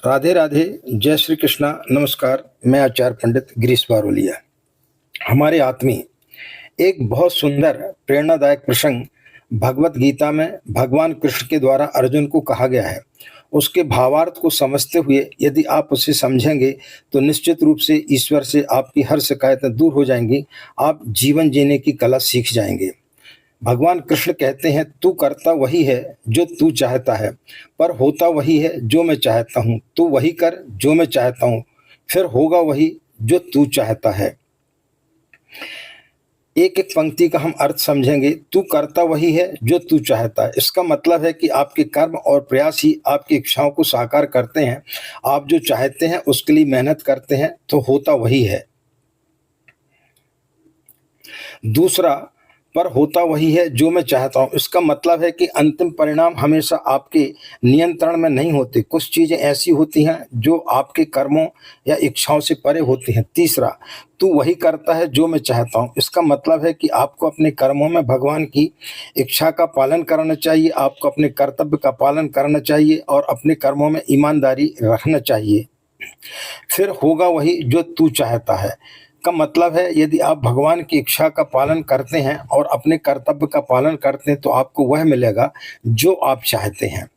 राधे राधे। जय श्री कृष्णा। नमस्कार। मैं आचार्य पंडित गिरीश बारोलिया। हमारे आत्मी एक बहुत सुंदर प्रेरणादायक प्रसंग भगवत गीता में भगवान कृष्ण के द्वारा अर्जुन को कहा गया है। उसके भावार्थ को समझते हुए यदि आप उसे समझेंगे तो निश्चित रूप से ईश्वर से आपकी हर शिकायतें दूर हो जाएंगी। आप जीवन जीने की कला सीख जाएंगे। भगवान कृष्ण कहते हैं, तू करता वही है जो तू चाहता है, पर होता वही है जो मैं चाहता हूँ। तू वही कर जो मैं चाहता हूँ, फिर होगा वही जो तू चाहता है। एक एक पंक्ति का हम अर्थ समझेंगे। तू करता वही है जो तू चाहता है, इसका मतलब है कि आपके कर्म और प्रयास ही आपकी इच्छाओं को साकार करते हैं। आप जो चाहते हैं उसके लिए मेहनत करते हैं तो होता वही है। दूसरा, पर होता वही है जो मैं चाहता हूँ, इसका मतलब है कि अंतिम परिणाम हमेशा आपके नियंत्रण में नहीं होते। कुछ चीज़ें ऐसी होती हैं जो आपके कर्मों या इच्छाओं से परे होती हैं। तीसरा, तू वही करता है जो मैं चाहता हूँ, इसका मतलब है कि आपको अपने कर्मों में भगवान की इच्छा का पालन करना चाहिए, आपको अपने कर्तव्य का पालन करना चाहिए और अपने कर्मों में ईमानदारी रखना चाहिए। फिर होगा वही जो तू चाहता है का मतलब है, यदि आप भगवान की इच्छा का पालन करते हैं और अपने कर्तव्य का पालन करते हैं तो आपको वह मिलेगा जो आप चाहते हैं।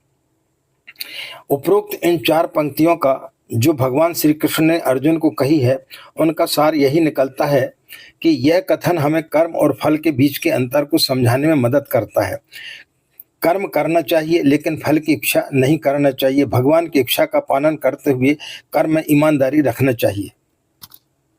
उपरोक्त इन चार पंक्तियों का जो भगवान श्री कृष्ण ने अर्जुन को कही है, उनका सार यही निकलता है कि यह कथन हमें कर्म और फल के बीच के अंतर को समझाने में मदद करता है। कर्म करना चाहिए लेकिन फल की इच्छा नहीं करना चाहिए। भगवान की इच्छा का पालन करते हुए कर्म में ईमानदारी रखना चाहिए।